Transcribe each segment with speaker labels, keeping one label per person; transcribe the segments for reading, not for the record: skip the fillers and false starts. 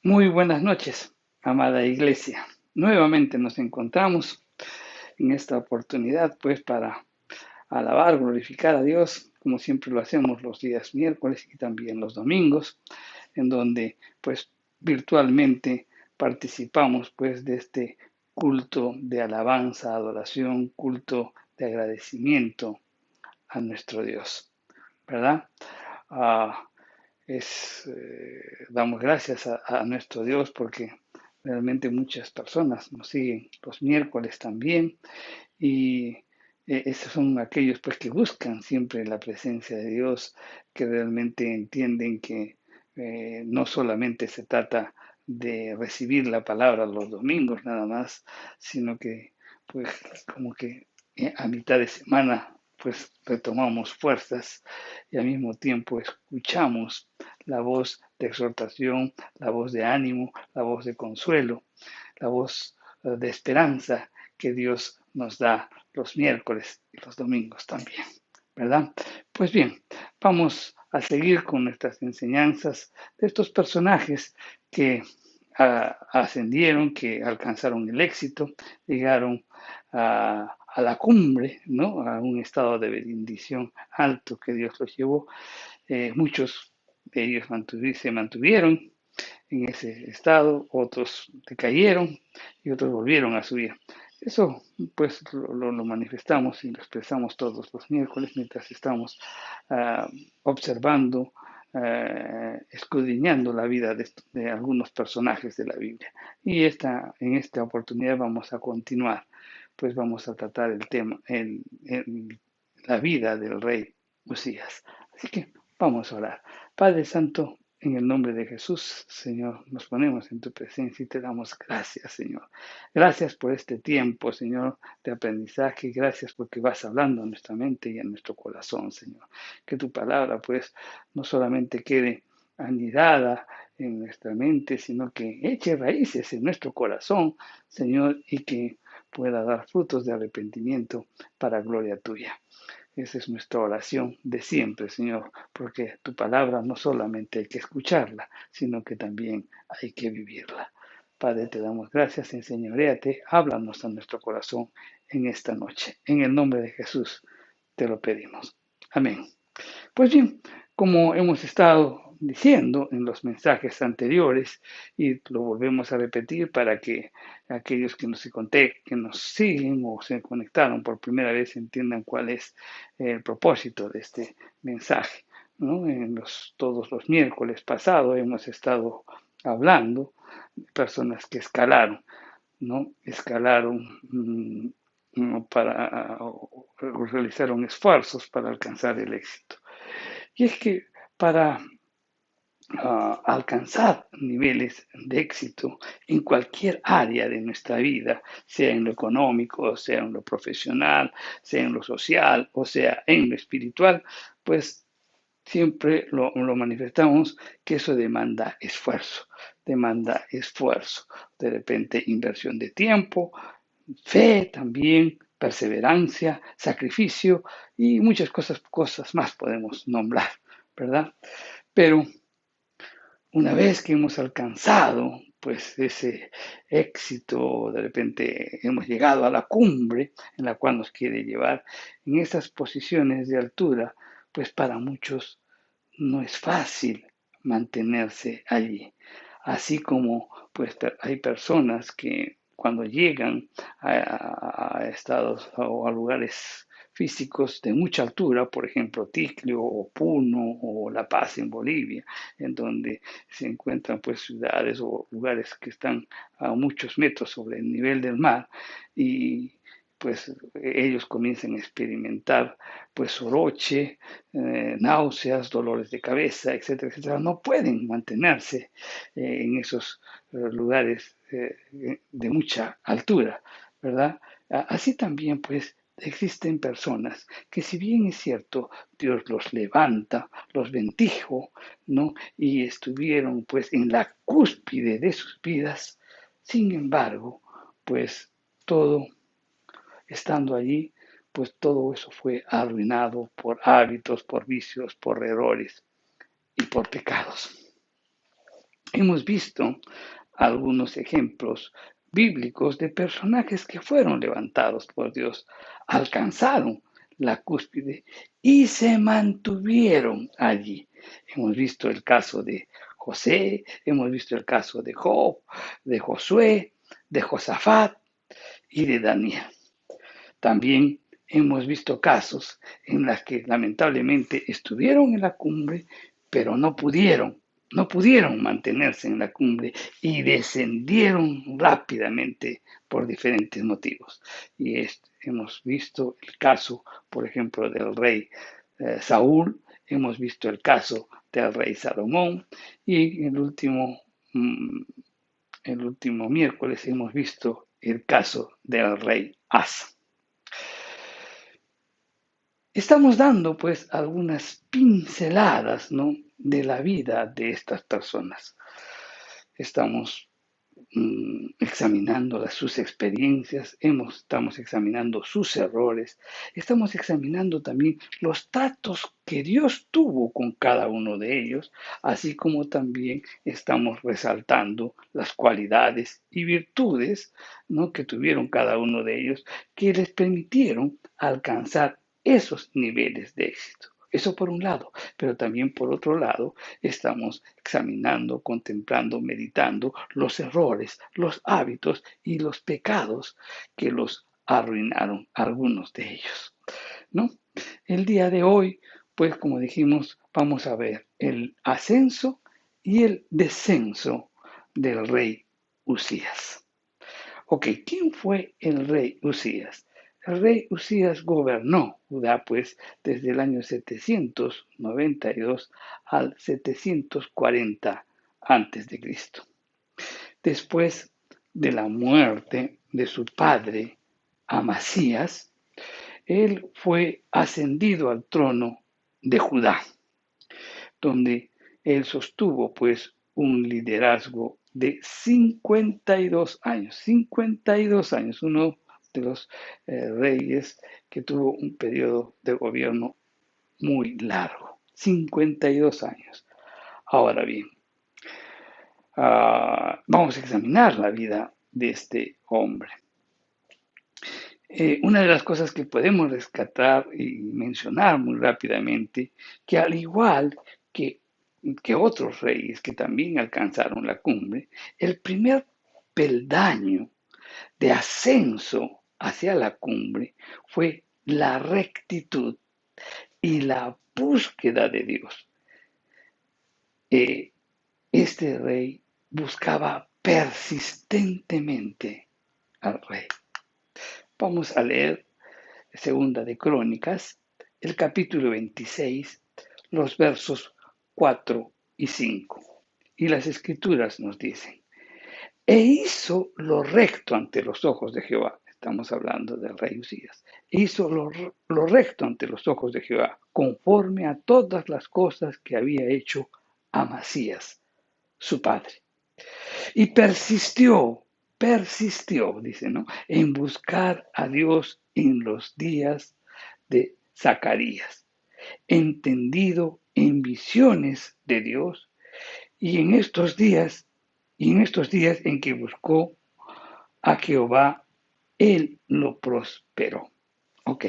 Speaker 1: Muy buenas noches, amada iglesia. Nuevamente nos encontramos en esta oportunidad, pues, para alabar, glorificar a Dios, como siempre lo hacemos los días miércoles y también los domingos, en donde, pues, virtualmente participamos, pues, de este culto de alabanza, adoración, culto de agradecimiento a nuestro Dios, ¿verdad? Ah, Damos gracias a nuestro Dios porque realmente muchas personas nos siguen los miércoles también y esos son aquellos pues que buscan siempre la presencia de Dios, que realmente entienden que no solamente se trata de recibir la palabra los domingos nada más, sino que pues como que a mitad de semana pues retomamos fuerzas y al mismo tiempo escuchamos la voz de exhortación, la voz de ánimo, la voz de consuelo, la voz de esperanza que Dios nos da los miércoles y los domingos también, ¿verdad? Pues bien, vamos a seguir con nuestras enseñanzas de estos personajes que ascendieron, que alcanzaron el éxito, llegaron a la cumbre, ¿no? A un estado de bendición alto que Dios los llevó. Muchos de ellos se mantuvieron en ese estado, otros decayeron y otros volvieron a subir. Eso pues lo manifestamos y lo expresamos todos los miércoles mientras estamos observando, escudriñando la vida de algunos personajes de la Biblia. Y en esta oportunidad vamos a continuar, pues vamos a tratar el tema, la vida del rey Usías. Así que vamos a orar. Padre Santo, en el nombre de Jesús, Señor, nos ponemos en tu presencia y te damos gracias, Señor. Gracias por este tiempo, Señor, de aprendizaje. Gracias porque vas hablando a nuestra mente y a nuestro corazón, Señor. Que tu palabra, pues, no solamente quede anidada en nuestra mente, sino que eche raíces en nuestro corazón, Señor, y que pueda dar frutos de arrepentimiento para gloria tuya. Esa es nuestra oración de siempre, Señor, porque tu palabra no solamente hay que escucharla, sino que también hay que vivirla. Padre, te damos gracias, enseñoréate, háblanos a nuestro corazón en esta noche. En el nombre de Jesús te lo pedimos. Amén. Pues bien, como hemos estado diciendo en los mensajes anteriores, y lo volvemos a repetir para que aquellos que nos siguen o se conectaron por primera vez entiendan cuál es el propósito de este mensaje, ¿no? Todos los miércoles pasados hemos estado hablando de personas que escalaron, ¿no? Escalaron realizaron esfuerzos para alcanzar el éxito. Y es que para alcanzar niveles de éxito en cualquier área de nuestra vida, sea en lo económico, sea en lo profesional, sea en lo social, o sea en lo espiritual, pues siempre lo manifestamos que eso demanda esfuerzo, de repente inversión de tiempo, fe también, perseverancia, sacrificio y muchas cosas más podemos nombrar, ¿verdad? Pero una vez que hemos alcanzado pues ese éxito, de repente hemos llegado a la cumbre en la cual nos quiere llevar, en esas posiciones de altura, pues para muchos no es fácil mantenerse allí. Así como pues hay personas que cuando llegan a estados o a lugares físicos de mucha altura, por ejemplo, Ticlio o Puno o La Paz en Bolivia, en donde se encuentran pues ciudades o lugares que están a muchos metros sobre el nivel del mar y pues ellos comienzan a experimentar pues soroche, náuseas, dolores de cabeza, etcétera, etcétera. No pueden mantenerse en esos lugares de mucha altura, ¿verdad? Así también pues existen personas que si bien es cierto, Dios los levanta, los bendijo, ¿no? Y estuvieron pues en la cúspide de sus vidas, sin embargo, pues todo estando allí, pues todo eso fue arruinado por hábitos, por vicios, por errores y por pecados. hemos visto algunos ejemplos bíblicos de personajes que fueron levantados por Dios, alcanzaron la cúspide y se mantuvieron allí. Hemos visto el caso de José, hemos visto el caso de Job, de Josué, de Josafat y de Daniel. También hemos visto casos en los que lamentablemente estuvieron en la cumbre, pero no pudieron mantenerse en la cumbre y descendieron rápidamente por diferentes motivos. Y hemos visto el caso, por ejemplo, del rey Saúl, hemos visto el caso del rey Salomón y mm, el último miércoles hemos visto el caso del rey Asa. Estamos dando pues algunas pinceladas, ¿no?, de la vida de estas personas. Estamos examinando sus experiencias, estamos examinando sus errores, estamos examinando también los tratos que Dios tuvo con cada uno de ellos, así como también estamos resaltando las cualidades y virtudes, ¿no?, que tuvieron cada uno de ellos, que les permitieron alcanzar esos niveles de éxito. Eso por un lado, pero también por otro lado estamos examinando, contemplando, meditando los errores, los hábitos y los pecados que los arruinaron, algunos de ellos, ¿no? El día de hoy, pues como dijimos, vamos a ver el ascenso y el descenso del rey Usías. Ok, ¿quién fue el rey Usías? El rey Usías gobernó Judá pues desde el año 792 al 740 antes de Cristo. Después de la muerte de su padre Amasías, él fue ascendido al trono de Judá, donde él sostuvo pues un liderazgo de 52 años, 52 años, uno de los reyes que tuvo un periodo de gobierno muy largo, 52 años. Ahora bien, vamos a examinar la vida de este hombre. Una de las cosas que podemos rescatar y mencionar muy rápidamente, que al igual que otros reyes que también alcanzaron la cumbre, el primer peldaño de ascenso hacia la cumbre fue la rectitud y la búsqueda de Dios. Este rey buscaba persistentemente al rey. Vamos a leer Segunda de Crónicas, el capítulo 26, los versos 4 y 5. Y las escrituras nos dicen: e hizo lo recto ante los ojos de Jehová. Estamos hablando del rey Usías. E hizo lo recto ante los ojos de Jehová, conforme a todas las cosas que había hecho Amasías, su padre. Y persistió, dice, ¿no?, en buscar a Dios en los días de Zacarías, entendido en visiones de Dios, y en estos días en que buscó a Jehová, él lo prosperó. Ok.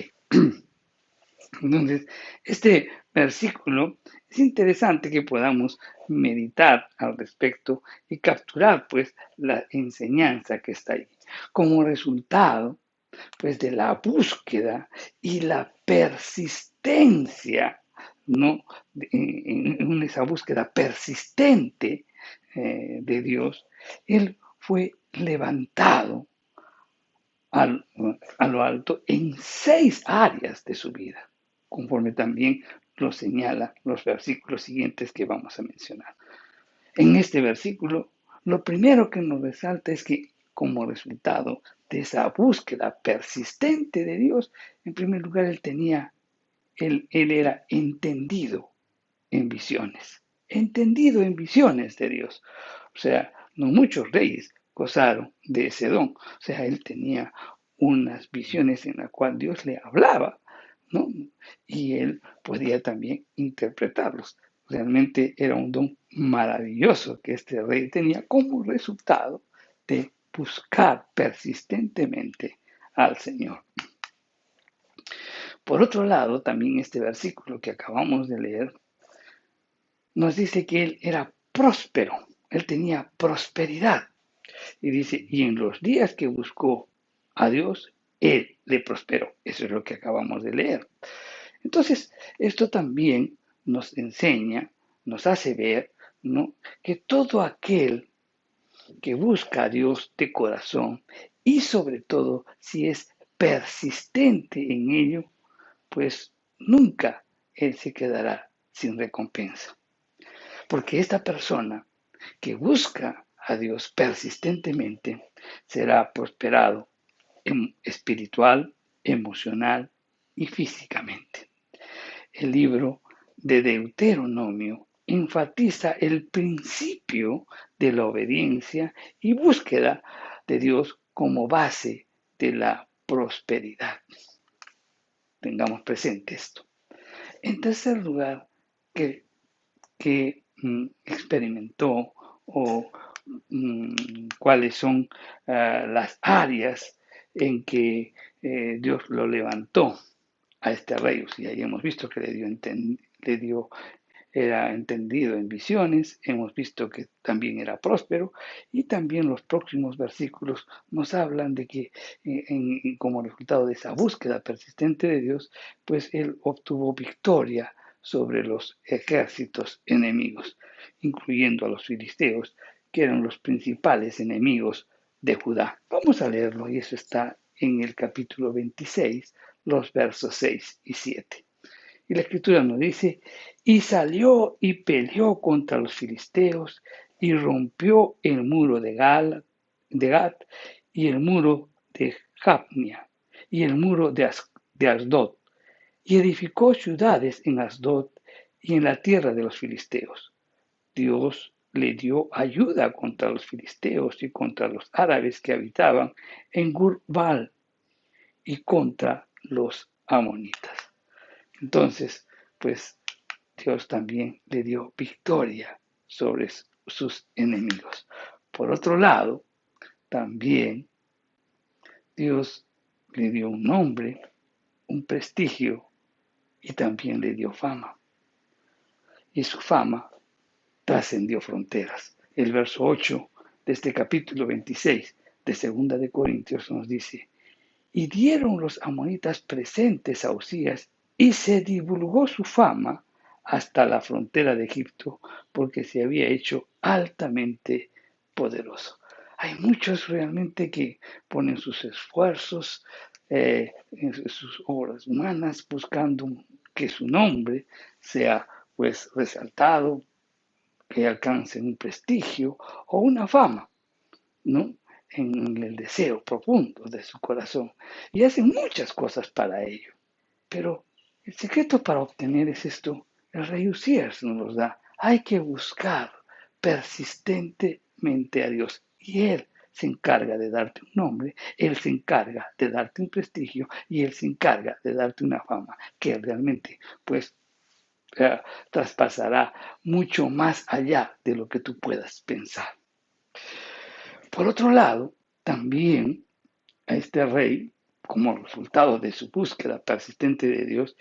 Speaker 1: Entonces, este versículo es interesante que podamos meditar al respecto y capturar pues la enseñanza que está ahí. Como resultado pues de la búsqueda y la persistencia, ¿no?, en esa búsqueda persistente de Dios, él fue levantado a lo alto en 6 áreas de su vida, conforme también lo señala los versículos siguientes que vamos a mencionar. En este versículo, lo primero que nos resalta es que como resultado de esa búsqueda persistente de Dios, en primer lugar, él era entendido en visiones de Dios. O sea, no muchos reyes gozaron de ese don. O sea, él tenía unas visiones en las cuales Dios le hablaba, ¿no?, y él podía también interpretarlos. Realmente era un don maravilloso que este rey tenía como resultado de buscar persistentemente al Señor. Por otro lado, también este versículo que acabamos de leer nos dice que él era próspero, él tenía prosperidad. Y dice, y en los días que buscó a Dios, él le prosperó. Eso es lo que acabamos de leer. Entonces, esto también nos enseña, nos hace ver, ¿no?, que todo aquel que busca a Dios de corazón y sobre todo si es persistente en ello, pues nunca él se quedará sin recompensa. Porque esta persona que busca a Dios persistentemente será prosperado espiritual, emocional y físicamente. El libro de Deuteronomio enfatiza el principio de la obediencia y búsqueda de Dios como base de la prosperidad. Tengamos presente esto. En tercer lugar, que experimentó o cuáles son las áreas en que Dios lo levantó a este rey. O sea, ya hemos visto que era entendido en visiones, hemos visto que también era próspero y también los próximos versículos nos hablan de que como resultado de esa búsqueda persistente de Dios, pues él obtuvo victoria sobre los ejércitos enemigos, incluyendo a los filisteos, que eran los principales enemigos de Judá. Vamos a leerlo y eso está en el capítulo 26, los versos 6 y 7. Y la escritura nos dice, y salió y peleó contra los filisteos y rompió el muro de Gat y el muro de Jabnia y el muro de Asdod y edificó ciudades en Asdod y en la tierra de los filisteos. Dios le dio ayuda contra los filisteos y contra los árabes que habitaban en Gurbal y contra los amonitas. Entonces, pues Dios también le dio victoria sobre sus enemigos. Por otro lado, también Dios le dio un nombre, un prestigio y también le dio fama. Y su fama trascendió fronteras. El verso 8 de este capítulo 26 de Segunda de Corintios nos dice, y dieron los amonitas presentes a Usías y se divulgó su fama hasta la frontera de Egipto porque se había hecho altamente poderoso. Hay muchos realmente que ponen sus esfuerzos en sus obras humanas buscando que su nombre sea pues resaltado, que alcancen un prestigio o una fama, ¿no?, en el deseo profundo de su corazón. Y hacen muchas cosas para ello. Pero el secreto para obtener es esto. El rey Usías nos lo da. Hay que buscar persistentemente a Dios. Y Él se encarga de darte un nombre, Él se encarga de darte un prestigio y Él se encarga de darte una fama que realmente pues traspasará mucho más allá de lo que tú puedas pensar. Por otro lado, también a este rey, como resultado de su búsqueda persistente de Dios,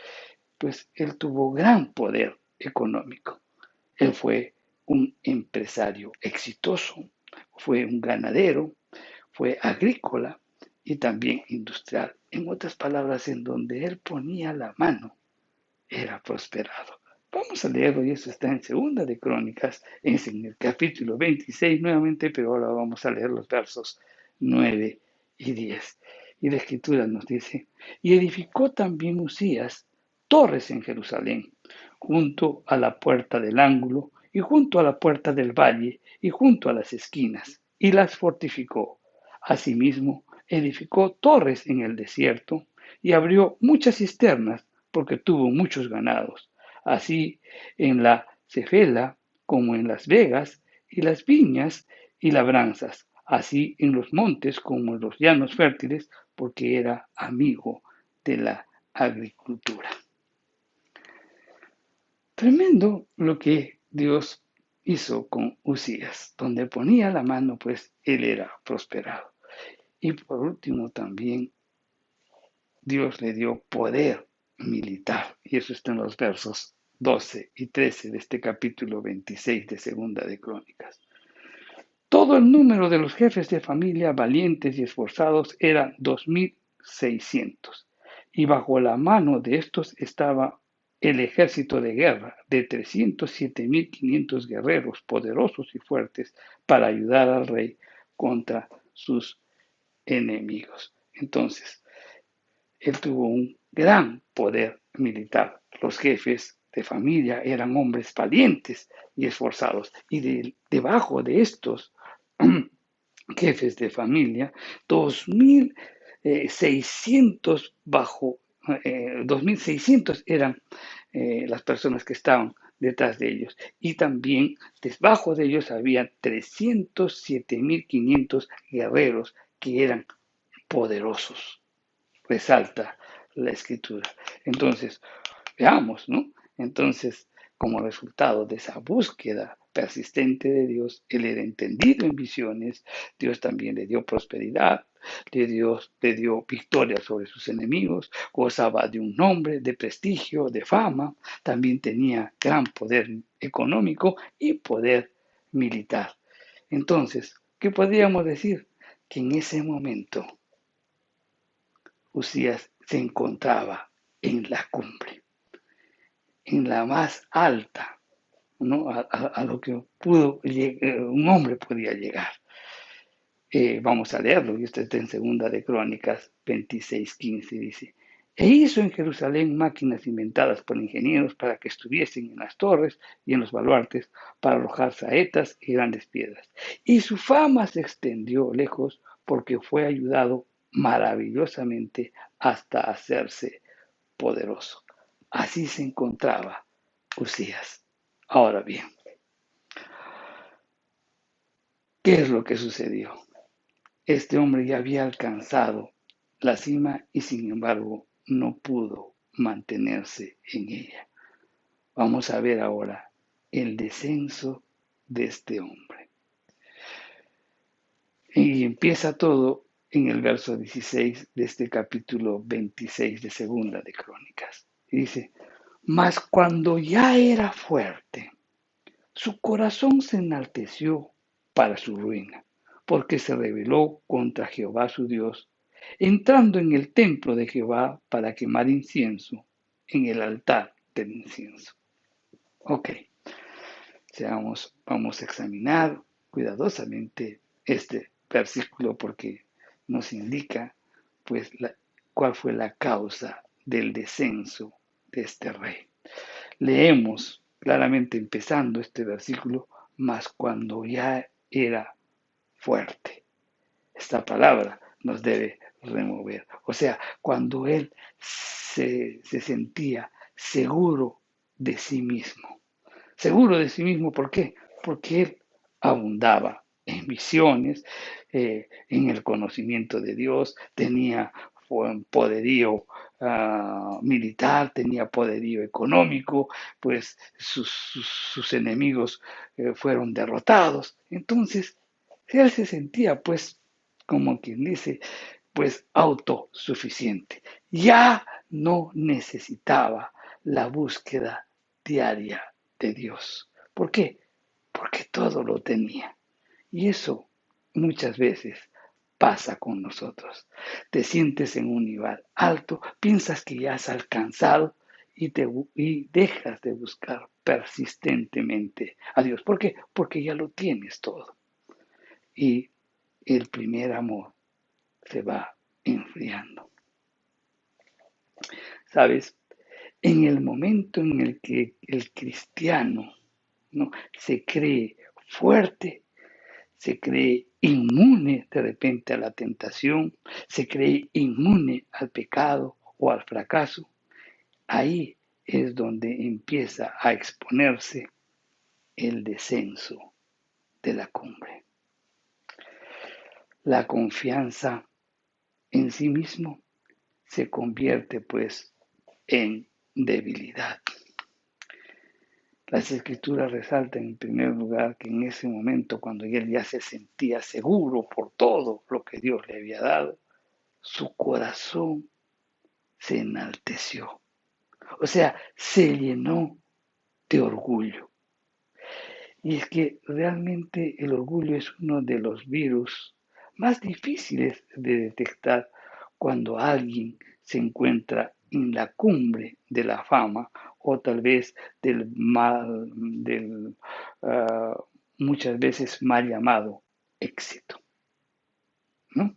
Speaker 1: pues él tuvo gran poder económico. Él fue un empresario exitoso, fue un ganadero, fue agrícola y también industrial. En otras palabras, en donde él ponía la mano, era prosperado. Vamos a leerlo y eso está en Segunda de Crónicas, en el capítulo 26 nuevamente, pero ahora vamos a leer los versos 9 y 10. Y la escritura nos dice, y edificó también Usías torres en Jerusalén, junto a la puerta del ángulo, y junto a la puerta del valle, y junto a las esquinas, y las fortificó. Asimismo, edificó torres en el desierto, y abrió muchas cisternas, porque tuvo muchos ganados, así en la Cefela como en las vegas, y las viñas y labranzas, así en los montes como en los llanos fértiles, porque era amigo de la agricultura. Tremendo lo que Dios hizo con Usías. Donde ponía la mano, pues él era prosperado. Y por último también Dios le dio poder militar. Y eso está en los versos 12 y 13 de este capítulo 26 de Segunda de Crónicas. Todo el número de los jefes de familia valientes y esforzados era 2600, y bajo la mano de estos estaba el ejército de guerra de 307.500 guerreros poderosos y fuertes para ayudar al rey contra sus enemigos. Entonces, él tuvo un gran poder militar. Los jefes de familia eran hombres valientes y esforzados, y debajo de estos jefes de familia, 2.600 bajo, 2.600 eran las personas que estaban detrás de ellos. Y también debajo de ellos había 307.500 guerreros que eran poderosos. Resalta la escritura. Entonces, veamos, ¿no? Entonces, como resultado de esa búsqueda persistente de Dios, él era entendido en visiones, Dios también le dio prosperidad, le dio victoria sobre sus enemigos, gozaba de un nombre, de prestigio, de fama, también tenía gran poder económico y poder militar. Entonces, ¿qué podríamos decir? Que en ese momento Usías se encontraba en la cumbre, en la más alta, ¿no? A lo que un hombre podía llegar. Vamos a leerlo, y esto está en Segunda de Crónicas 26:15, dice: E hizo en Jerusalén máquinas inventadas por ingenieros para que estuviesen en las torres y en los baluartes para arrojar saetas y grandes piedras. Y su fama se extendió lejos porque fue ayudado maravillosamente hasta hacerse poderoso. Así se encontraba Usías. Ahora bien, ¿qué es lo que sucedió? Este hombre ya había alcanzado la cima y sin embargo no pudo mantenerse en ella. Vamos a ver ahora el descenso de este hombre. Y empieza todo en el verso 16 de este capítulo 26 de Segunda de Crónicas. Y dice: Mas cuando ya era fuerte, su corazón se enalteció para su ruina, porque se rebeló contra Jehová su Dios, entrando en el templo de Jehová para quemar incienso en el altar del incienso. Ok, vamos a examinar cuidadosamente este versículo porque nos indica pues cuál fue la causa del descenso de este rey. Leemos claramente empezando este versículo: mas cuando ya era fuerte. Esta palabra nos debe remover. O sea, cuando él se sentía seguro de sí mismo. Seguro de sí mismo, ¿por qué? Porque él abundaba en visiones, en el conocimiento de Dios, tenía poderío militar, tenía poderío económico, pues sus enemigos fueron derrotados. Entonces, él se sentía, pues, como quien dice, pues autosuficiente. Ya no necesitaba la búsqueda diaria de Dios. ¿Por qué? Porque todo lo tenía. Y eso muchas veces pasa con nosotros. Te sientes en un nivel alto, piensas que ya has alcanzado y dejas de buscar persistentemente a Dios. ¿Por qué? Porque ya lo tienes todo. Y el primer amor se va enfriando. ¿Sabes? En el momento en el que el cristiano, ¿no?, se cree fuerte, se cree inmune de repente a la tentación, se cree inmune al pecado o al fracaso, ahí es donde empieza a exponerse el descenso de la cumbre. La confianza en sí mismo se convierte pues en debilidad. Las escrituras resaltan en primer lugar que en ese momento, cuando él ya se sentía seguro por todo lo que Dios le había dado, su corazón se enalteció. O sea, se llenó de orgullo. Y es que realmente el orgullo es uno de los virus más difíciles de detectar cuando alguien se encuentra en la cumbre de la fama o tal vez del mal, del muchas veces mal llamado éxito, ¿no?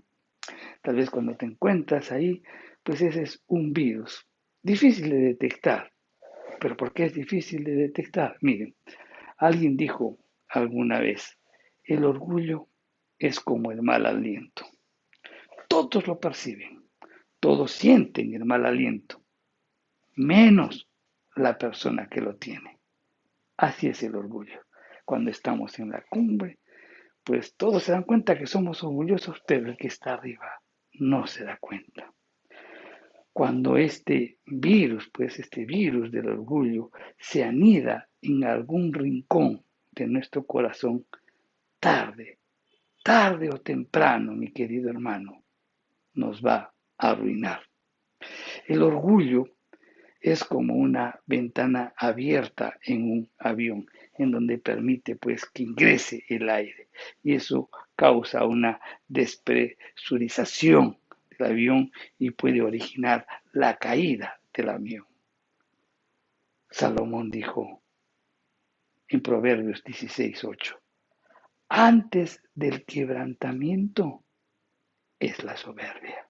Speaker 1: Tal vez cuando te encuentras ahí, pues ese es un virus difícil de detectar. ¿Pero por qué es difícil de detectar? Miren, alguien dijo alguna vez, el orgullo es como el mal aliento. Todos lo perciben, todos sienten el mal aliento, menos la persona que lo tiene. Así es el orgullo. Cuando estamos en la cumbre, pues todos se dan cuenta que somos orgullosos, pero el que está arriba no se da cuenta. Cuando este virus del orgullo se anida en algún rincón de nuestro corazón, tarde, tarde o temprano, mi querido hermano, nos va a arruinar. El orgullo es como una ventana abierta en un avión, en donde permite pues que ingrese el aire y eso causa una despresurización del avión y puede originar la caída del avión. Salomón dijo en Proverbios 16:8, antes del quebrantamiento es la soberbia,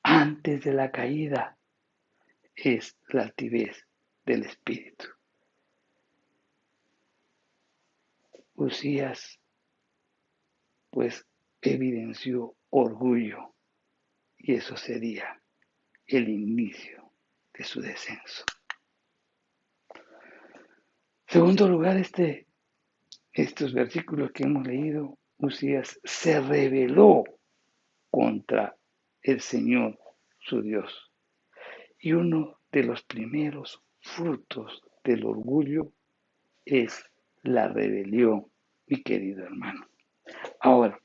Speaker 1: antes de la caída es la altivez del espíritu. Usías pues evidenció orgullo y eso sería el inicio de su descenso. En segundo lugar, estos versículos que hemos leído, Usías se rebeló contra el Señor, su Dios. Y uno de los primeros frutos del orgullo es la rebelión, mi querido hermano. Ahora,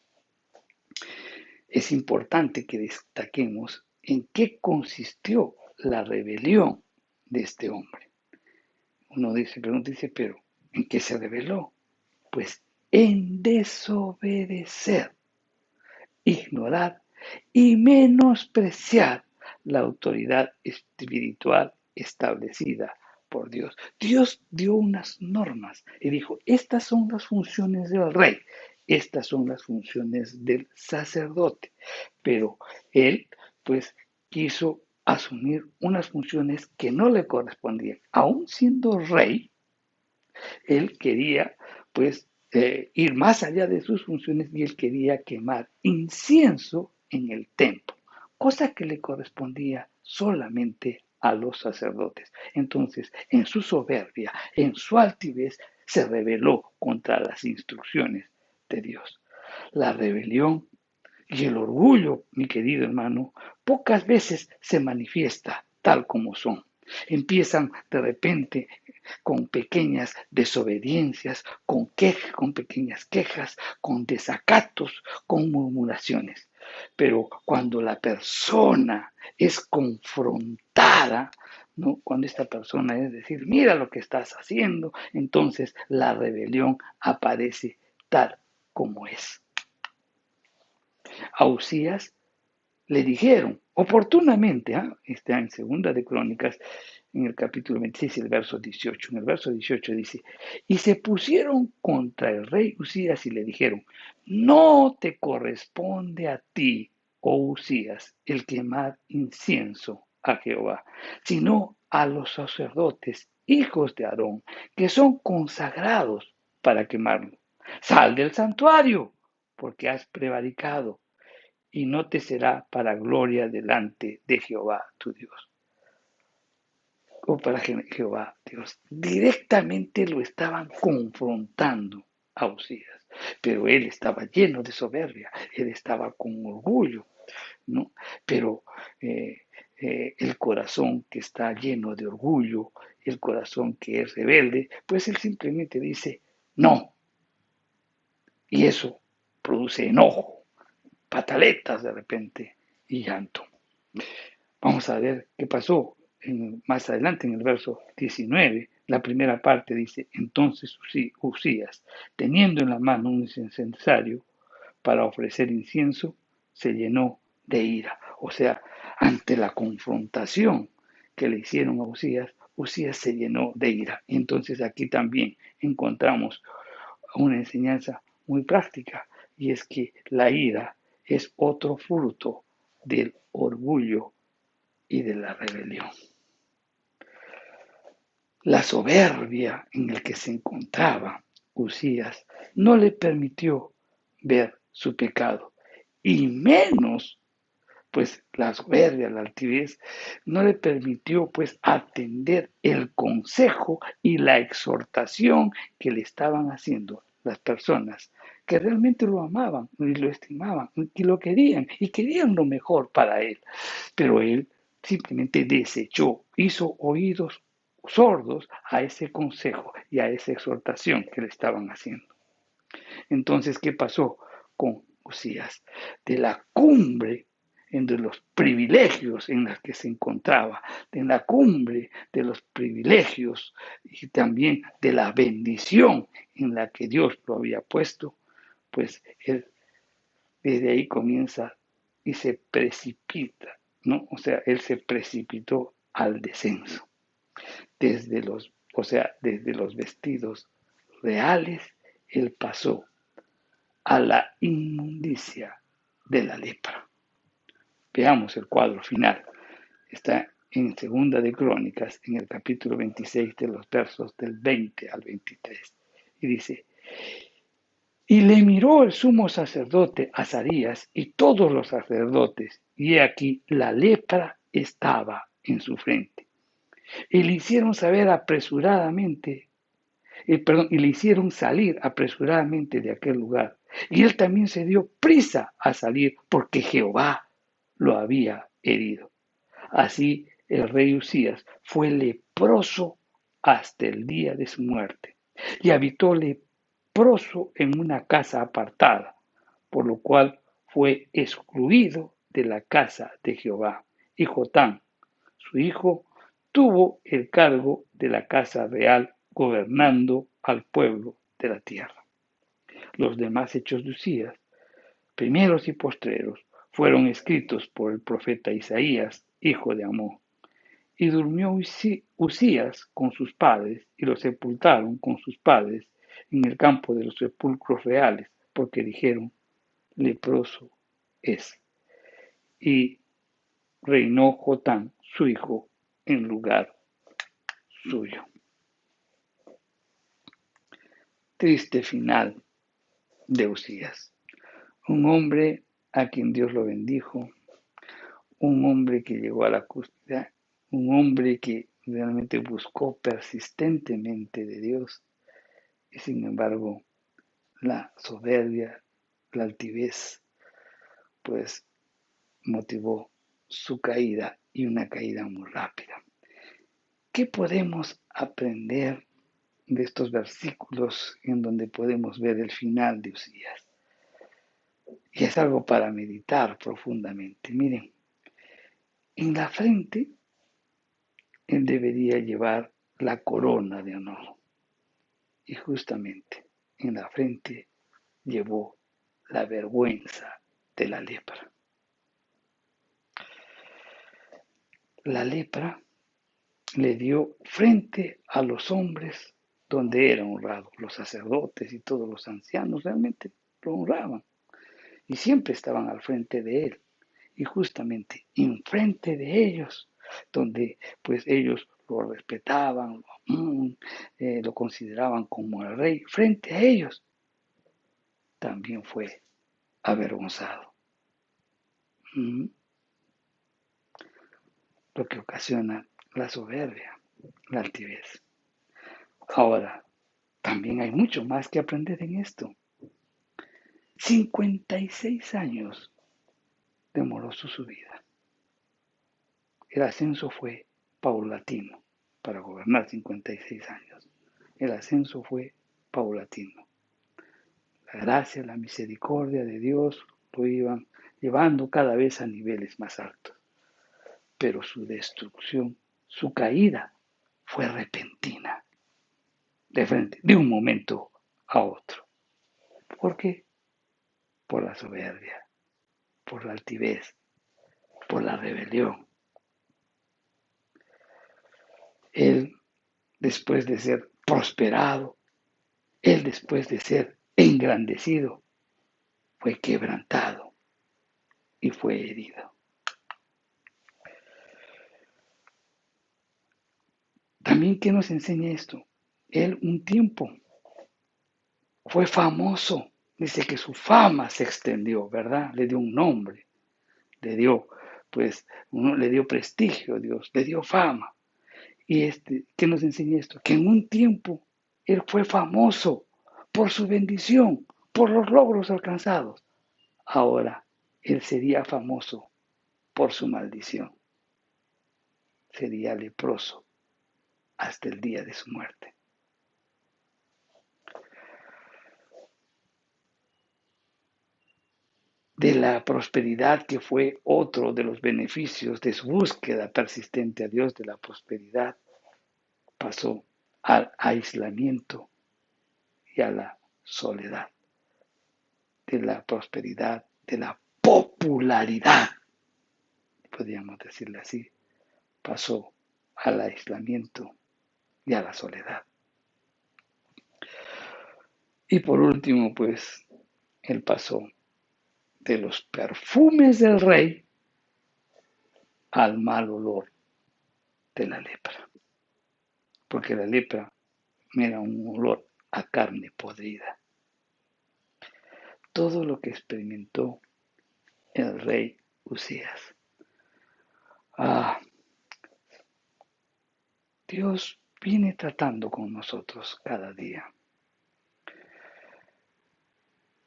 Speaker 1: es importante que destaquemos en qué consistió la rebelión de este hombre. Uno dice, pero ¿en qué se rebeló? Pues en desobedecer, ignorar y menospreciar la autoridad espiritual establecida por Dios. Dios dio unas normas y dijo, estas son las funciones del rey, estas son las funciones del sacerdote, pero él pues quiso asumir unas funciones que no le correspondían. Aún siendo rey, él quería pues ir más allá de sus funciones y él quería quemar incienso en el templo, cosa que le correspondía solamente a los sacerdotes. Entonces, en su soberbia, en su altivez, se rebeló contra las instrucciones de Dios. La rebelión y el orgullo, mi querido hermano, pocas veces se manifiesta tal como son. Empiezan de repente con pequeñas desobediencias, con pequeñas quejas, con desacatos, con murmuraciones. Pero cuando la persona es confrontada, ¿no? Cuando esta persona es decir, mira lo que estás haciendo, entonces la rebelión aparece tal como es. A Usías le dijeron oportunamente, está en Segunda de Crónicas, en el capítulo 26 y el verso 18. En el verso 18 dice, y se pusieron contra el rey Usías y le dijeron, no te corresponde a ti, oh Usías, el quemar incienso a Jehová, sino a los sacerdotes, hijos de Aarón, que son consagrados para quemarlo. Sal del santuario, porque has prevaricado y no te será para gloria delante de Jehová tu Dios. O para Jehová Dios. Directamente lo estaban confrontando a Usías, pero él estaba lleno de soberbia, él estaba con orgullo, ¿no? Pero el corazón que está lleno de orgullo el corazón que es rebelde, pues él simplemente dice no. Y eso produce enojo, pataletas de repente y llanto. Vamos a ver qué pasó más adelante en el verso 19. La primera parte dice, entonces Usías, teniendo en la mano un incensario para ofrecer incienso, se llenó de ira. O sea, ante la confrontación que le hicieron a Usías, Usías se llenó de ira. Entonces aquí también encontramos una enseñanza muy práctica, y es que la ira es otro fruto del orgullo y de la rebelión. La soberbia en la que se encontraba Usías no le permitió ver su pecado, y menos, pues la soberbia, la altivez, no le permitió pues atender el consejo y la exhortación que le estaban haciendo las personas que realmente lo amaban y lo estimaban y lo querían y querían lo mejor para él. Pero él simplemente desechó, hizo oídos sordos a ese consejo y a esa exhortación que le estaban haciendo. Entonces, ¿qué pasó con Usías? De la cumbre entre los privilegios en los que se encontraba, de la cumbre de los privilegios y también de la bendición en la que Dios lo había puesto, pues él desde ahí comienza y se precipita, ¿no? O sea, él se precipitó al descenso, desde los vestidos reales, él pasó a la inmundicia de la lepra. Veamos el cuadro final. Está en Segunda de Crónicas, en el capítulo 26, de los versos del 20 al 23. Y dice, y le miró el sumo sacerdote Azarías y todos los sacerdotes, y he aquí la lepra estaba en su frente. Y le hicieron saber apresuradamente, y le hicieron salir apresuradamente de aquel lugar. Y él también se dio prisa a salir porque Jehová lo había herido. Así el rey Usías fue leproso hasta el día de su muerte y habitó leproso en una casa apartada, por lo cual fue excluido de la casa de Jehová. Y Jotán, su hijo, tuvo el cargo de la casa real, gobernando al pueblo de la tierra. Los demás hechos de Usías, primeros y postreros, fueron escritos por el profeta Isaías, hijo de Amós. Y durmió Usías con sus padres, y lo sepultaron con sus padres en el campo de los sepulcros reales, porque dijeron, leproso es. Y reinó Jotán, su hijo, en lugar suyo. Triste final de Usías. Un hombre a quien Dios lo bendijo, un hombre que llegó a la cúspide, un hombre que realmente buscó persistentemente de Dios, y sin embargo la soberbia, la altivez, pues motivó su caída, y una caída muy rápida. ¿Qué podemos aprender de estos versículos en donde podemos ver el final de Usías? Y es algo para meditar profundamente. Miren, en la frente él debería llevar la corona de honor, y justamente en la frente llevó la vergüenza de la lepra. La lepra le dio frente a los hombres donde era honrado. Los sacerdotes y todos los ancianos realmente lo honraban y siempre estaban al frente de él. Y justamente enfrente de ellos, donde pues ellos lo respetaban, lo consideraban como el rey, frente a ellos también fue avergonzado. Lo que ocasiona la soberbia, la altivez. Ahora, también hay mucho más que aprender en esto. 56 años demoró su subida. El ascenso fue paulatino, para gobernar 56 años. El ascenso fue paulatino. La gracia, la misericordia de Dios lo iban llevando cada vez a niveles más altos. Pero su destrucción, su caída, fue repentina, de frente, de un momento a otro. ¿Por qué? Por la soberbia, por la altivez, por la rebelión. Él, después de ser prosperado, él después de ser engrandecido, fue quebrantado y fue herido. También, ¿qué nos enseña esto? Él un tiempo fue famoso, dice que su fama se extendió, ¿verdad? Le dio un nombre, le dio, le dio prestigio a Dios, le dio fama. Y ¿qué nos enseña esto? Que en un tiempo él fue famoso por su bendición, por los logros alcanzados. Ahora él sería famoso por su maldición. Sería leproso hasta el día de su muerte. De la prosperidad, que fue otro de los beneficios de su búsqueda persistente a Dios, de la prosperidad, pasó al aislamiento y a la soledad. De la prosperidad, de la popularidad, podríamos decirle así, pasó al aislamiento y a la soledad. Y por último, él pasó de los perfumes del rey al mal olor de la lepra. Porque la lepra era un olor a carne podrida. Todo lo que experimentó el rey Usías. Dios viene tratando con nosotros cada día.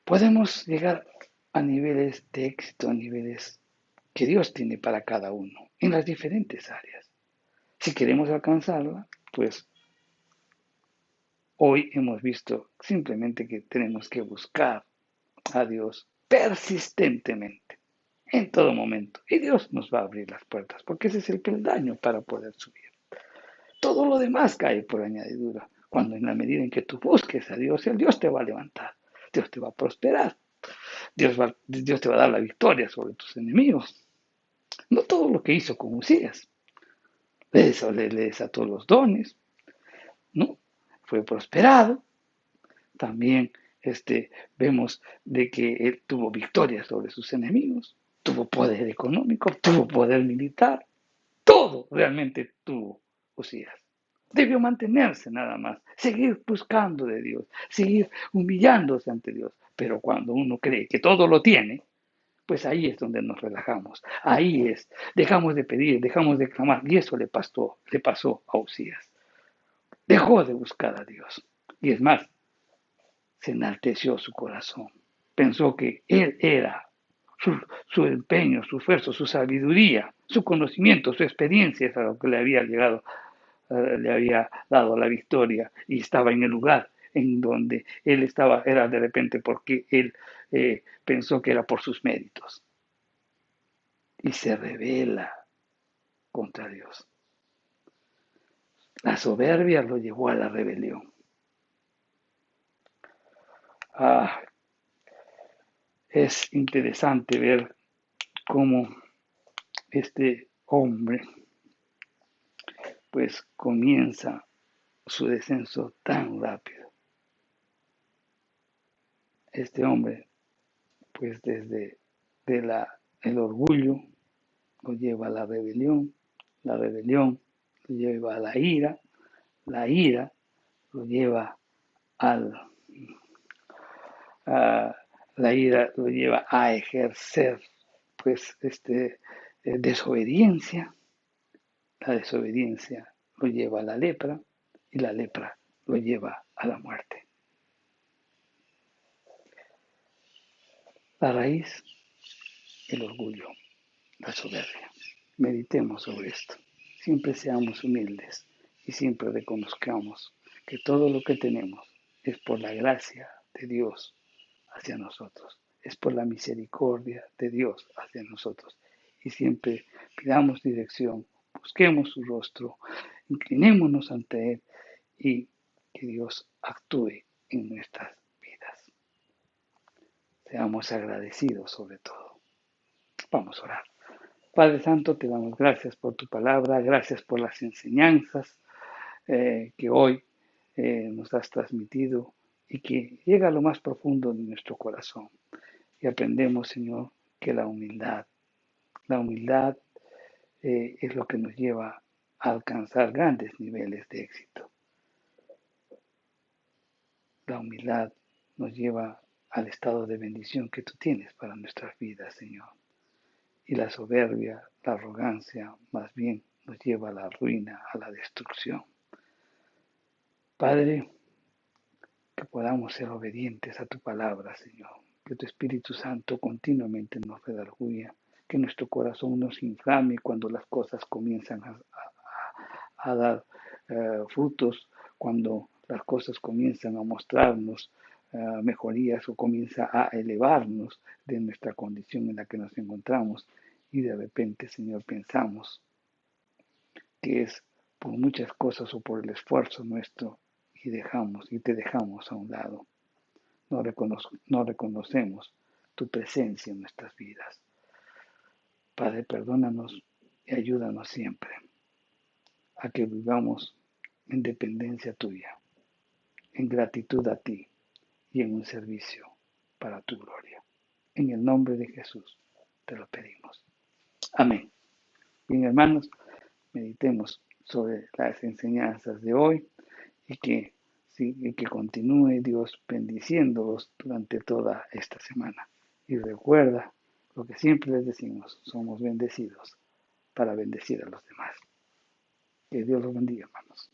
Speaker 1: Podemos llegar a niveles de éxito, a niveles que Dios tiene para cada uno, en las diferentes áreas. Si queremos alcanzarla, hoy hemos visto simplemente que tenemos que buscar a Dios persistentemente, en todo momento. Y Dios nos va a abrir las puertas, porque ese es el peldaño para poder subir. Todo lo demás cae por añadidura. Cuando en la medida en que tú busques a Dios, el Dios te va a levantar, Dios te va a prosperar, Dios te va a dar la victoria sobre tus enemigos. No todo lo que hizo con Usías. Le desató los dones, ¿no? Fue prosperado. También vemos de que él tuvo victoria sobre sus enemigos, tuvo poder económico, tuvo poder militar, todo realmente tuvo Usías. Debió mantenerse nada más, seguir buscando de Dios, seguir humillándose ante Dios. Pero cuando uno cree que todo lo tiene, pues ahí es donde nos relajamos. Ahí dejamos de pedir, dejamos de clamar. Y eso le pasó a Usías. Dejó de buscar a Dios. Y es más, se enalteció su corazón. Pensó que él era su empeño, su esfuerzo, su sabiduría, su conocimiento, su experiencia, es a lo que le había llegado, le había dado la victoria, y estaba en el lugar en donde él estaba, era de repente porque él pensó que era por sus méritos. Y se rebela contra Dios. La soberbia lo llevó a la rebelión. Es interesante ver cómo este hombre comienza su descenso tan rápido. Este hombre desde el orgullo lo lleva a la rebelión lo lleva a la ira lo lleva la ira lo lleva a ejercer desobediencia. La desobediencia lo lleva a la lepra y la lepra lo lleva a la muerte. La raíz, el orgullo, la soberbia. Meditemos sobre esto. Siempre seamos humildes y siempre reconozcamos que todo lo que tenemos es por la gracia de Dios hacia nosotros, es por la misericordia de Dios hacia nosotros. Y siempre pidamos dirección, busquemos su rostro, inclinémonos ante Él y que Dios actúe en nuestras vidas. Seamos agradecidos sobre todo. Vamos a orar. Padre Santo, te damos gracias por tu palabra, gracias por las enseñanzas que hoy nos has transmitido y que llega a lo más profundo de nuestro corazón. Y aprendemos, Señor, que la humildad es lo que nos lleva a alcanzar grandes niveles de éxito. La humildad nos lleva al estado de bendición que tú tienes para nuestras vidas, Señor. Y la soberbia, la arrogancia, más bien nos lleva a la ruina, a la destrucción. Padre, que podamos ser obedientes a tu palabra, Señor. Que tu Espíritu Santo continuamente nos redarguya, que nuestro corazón nos inflame cuando las cosas comienzan a dar frutos, cuando las cosas comienzan a mostrarnos mejorías o comienza a elevarnos de nuestra condición en la que nos encontramos y de repente, Señor, pensamos que es por muchas cosas o por el esfuerzo nuestro y te dejamos a un lado. No reconocemos tu presencia en nuestras vidas. Padre, perdónanos y ayúdanos siempre a que vivamos en dependencia tuya, en gratitud a ti y en un servicio para tu gloria. En el nombre de Jesús te lo pedimos. Amén. Bien, hermanos, meditemos sobre las enseñanzas de hoy y que continúe Dios bendiciéndolos durante toda esta semana. Y recuerda lo que siempre les decimos, somos bendecidos para bendecir a los demás. Que Dios los bendiga, hermanos.